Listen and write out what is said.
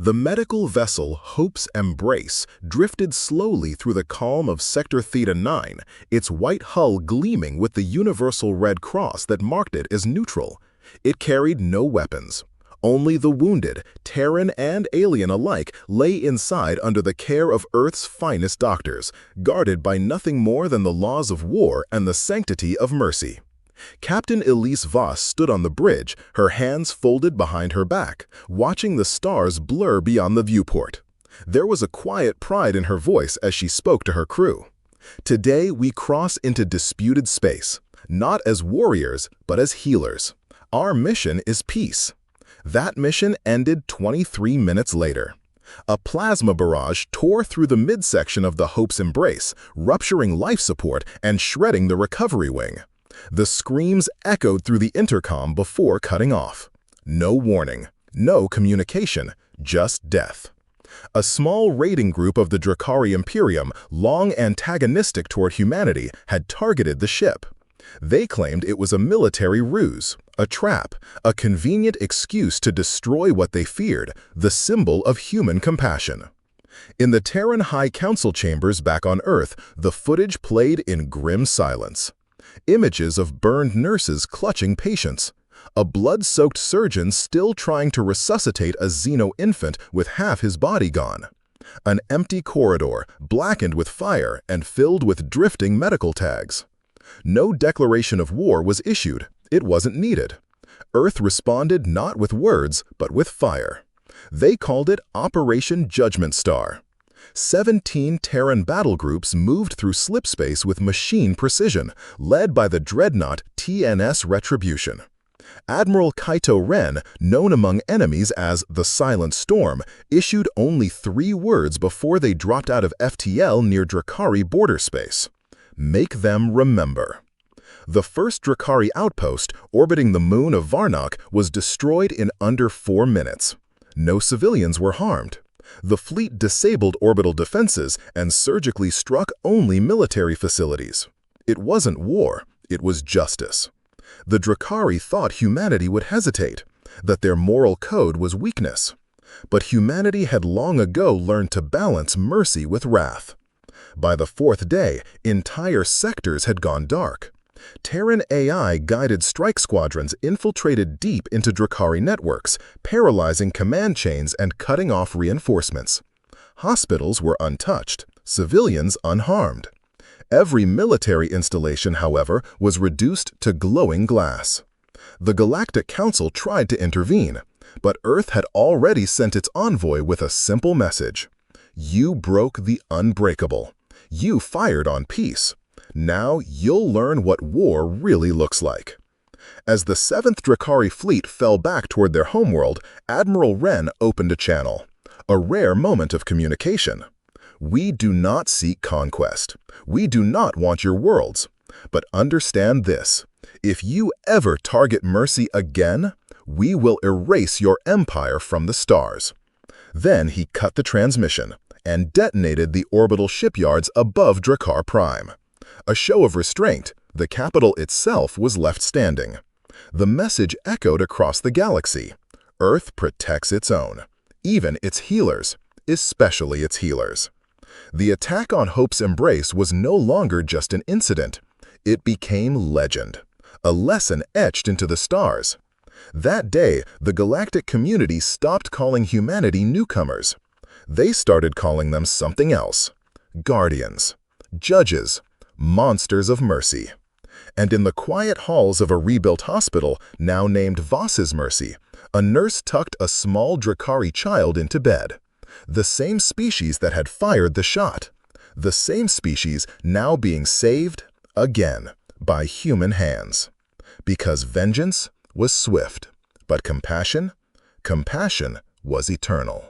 The medical vessel Hope's Embrace drifted slowly through the calm of Sector Theta 9, its white hull gleaming with the universal red cross that marked it as neutral. It carried no weapons. Only the wounded, Terran and alien alike, lay inside under the care of Earth's finest doctors, guarded by nothing more than the laws of war and the sanctity of mercy. Captain Elise Voss stood on the bridge, her hands folded behind her back, watching the stars blur beyond the viewport. There was a quiet pride in her voice as she spoke to her crew. Today we cross into disputed space, not as warriors, but as healers. Our mission is peace. That mission ended 23 minutes later. A plasma barrage tore through the midsection of the Hope's Embrace, rupturing life support and shredding the recovery wing. The screams echoed through the intercom before cutting off. No warning, no communication, just death. A small raiding group of the Drakari Imperium, long antagonistic toward humanity, had targeted the ship. They claimed it was a military ruse, a trap, a convenient excuse to destroy what they feared, the symbol of human compassion. In the Terran High Council chambers back on Earth, the footage played in grim silence. Images of burned nurses clutching patients, a blood-soaked surgeon still trying to resuscitate a Xeno infant with half his body gone. An empty corridor, blackened with fire and filled with drifting medical tags. No declaration of war was issued. It wasn't needed. Earth responded not with words, but with fire. They called it Operation Judgment Star. 17 Terran battle groups moved through slipspace with machine precision, led by the dreadnought TNS Retribution. Admiral Kaito Ren, known among enemies as the Silent Storm, issued only 3 words before they dropped out of FTL near Drakari border space. Make them remember. The first Drakari outpost, orbiting the moon of Varnock, was destroyed in under 4 minutes. No civilians were harmed. The fleet disabled orbital defenses and surgically struck only military facilities. It wasn't war, it was justice. The Drakari thought humanity would hesitate, that their moral code was weakness. But humanity had long ago learned to balance mercy with wrath. By the 4th day, entire sectors had gone dark. Terran AI-guided strike squadrons infiltrated deep into Drakari networks, paralyzing command chains and cutting off reinforcements. Hospitals were untouched, civilians unharmed. Every military installation, however, was reduced to glowing glass. The Galactic Council tried to intervene, but Earth had already sent its envoy with a simple message. You broke the unbreakable. You fired on peace. Now you'll learn what war really looks like. As the 7th Drakari fleet fell back toward their homeworld, Admiral Ren opened a channel. A rare moment of communication. We do not seek conquest. We do not want your worlds. But understand this. If you ever target mercy again, we will erase your empire from the stars. Then he cut the transmission and detonated the orbital shipyards above Drakar Prime. A show of restraint, the capital itself was left standing. The message echoed across the galaxy. Earth protects its own, even its healers, especially its healers. The attack on Hope's Embrace was no longer just an incident. It became legend, a lesson etched into the stars. That day, the galactic community stopped calling humanity newcomers. They started calling them something else. Guardians, judges, monsters of mercy. And in the quiet halls of a rebuilt hospital, now named Voss's Mercy, a nurse tucked a small Drakari child into bed. The same species that had fired the shot. The same species now being saved, again, by human hands. Because vengeance was swift, but compassion was eternal.